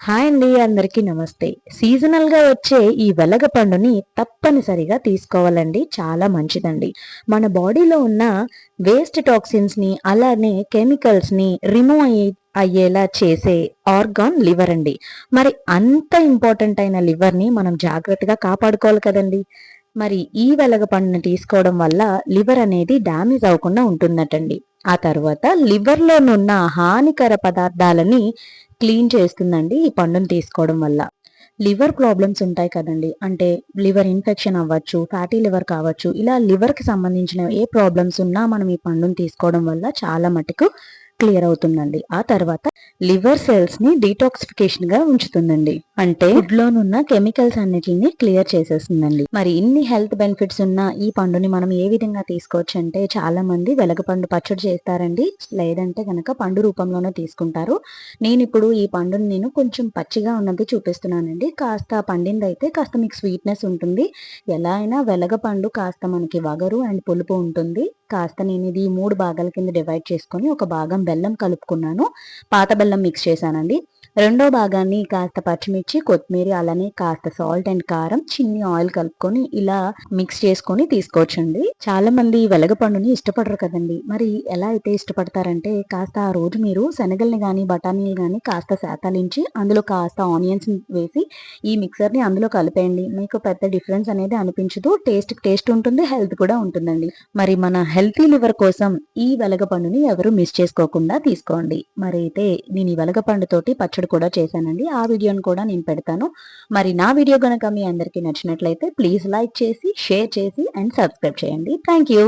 Hi అండి, అందరికీ నమస్తే. సీజనల్ గా వచ్చే ఈ వెలగ పండుని తప్పనిసరిగా తీసుకోవాలండి. చాలా మంచిదండి. మన బాడీలో ఉన్న వేస్ట్ టాక్సిన్స్ ని అలానే కెమికల్స్ ని రిమూవ్ అయ్యేలా చేసే ఆర్గాన్ లివర్ అండి. మరి అంత ఇంపార్టెంట్ అయిన లివర్ ని మనం జాగ్రత్తగా కాపాడుకోవాలి కదండి. మరి ఈ వెలగ పండుని తీసుకోవడం వల్ల లివర్ అనేది డ్యామేజ్ అవ్వకుండా ఉంటుందటండి. ఆ తర్వాత లివర్లోనున్న హానికర పదార్థాలని క్లీన్ చేస్తుందండి ఈ పండుని తీసుకోవడం వల్ల. లివర్ ప్రాబ్లమ్స్ ఉంటాయి కదండి. అంటే లివర్ ఇన్ఫెక్షన్ అవ్వచ్చు, ఫ్యాటీ లివర్ కావచ్చు. ఇలా లివర్కి సంబంధించిన ఏ ప్రాబ్లమ్స్ ఉన్నా మనం ఈ పండుని తీసుకోవడం వల్ల చాలా మటుకు క్లియర్ అవుతుందండి. ఆ తర్వాత లివర్ సెల్స్ ని డీటాక్సిఫికేషన్ గా ఉంచుతుందండి. అంటే ఫుడ్ లోనున్న కెమికల్స్ అన్నిటిని క్లియర్ చేసేస్తుందండి. మరి ఇన్ని హెల్త్ బెనిఫిట్స్ ఉన్న ఈ పండుని మనం ఏ విధంగా తీసుకోవచ్చు అంటే, చాలా మంది వెలగపండు పచ్చడి చేస్తారండి. లేదంటే గనక పండు రూపంలోనే తీసుకుంటారు. నేను ఇప్పుడు ఈ పండుని కొంచెం పచ్చిగా ఉన్నది చూపిస్తున్నానండి. కాస్త పండిందైతే కాస్త మీకు స్వీట్నెస్ ఉంటుంది. ఎలా అయినా వెలగపండు కాస్త మనకి వగరు అండ్ పులుపు ఉంటుంది. కాస్త నేను ఇది 3 భాగాల కింద డివైడ్ చేసుకొని ఒక భాగం బెల్లం కలుపుకున్నాను. పాత బెల్లం మిక్స్ చేశానండి. రెండో భాగాన్ని కాస్త పచ్చిమిర్చి, కొత్తిమీర, అలానే కాస్త సాల్ట్ అండ్ కారం, చిన్ని ఆయిల్ కలుపుకొని ఇలా మిక్స్ చేసుకొని తీసుకోవచ్చండి. చాలా మంది వెలగపండుని ఇష్టపడరు కదండి. మరి ఎలా అయితే ఇష్టపడతారంటే, కాస్త ఆ రోజు మీరు శనగల్ని గాని బఠానీలు గాని కాస్త సేతలించి అందులో కాస్త ఆనియన్స్ వేసి ఈ మిక్సర్ ని అందులో కలిపేయండి. మీకు పెద్ద డిఫరెన్స్ అనేది అనిపించదు. టేస్ట్ ఉంటుంది, హెల్త్ కూడా ఉంటుందండి. మరి మన హెల్తీ లివర్ కోసం ఈ వెలగపండుని ఎవరు మిస్ చేసుకోకుండా తీసుకోండి. మరి అయితే నేను ఈ వెలగపండుతోటి పచ్చడి కూడా చేశానండి. ఆ వీడియోని కూడా నేను పెడతాను. మరి నా వీడియో గనక మీ అందరికీ నచ్చినట్లయితే ప్లీజ్ లైక్ చేసి, షేర్ చేసి అండ్ సబ్స్క్రైబ్ చేయండి. Thank you.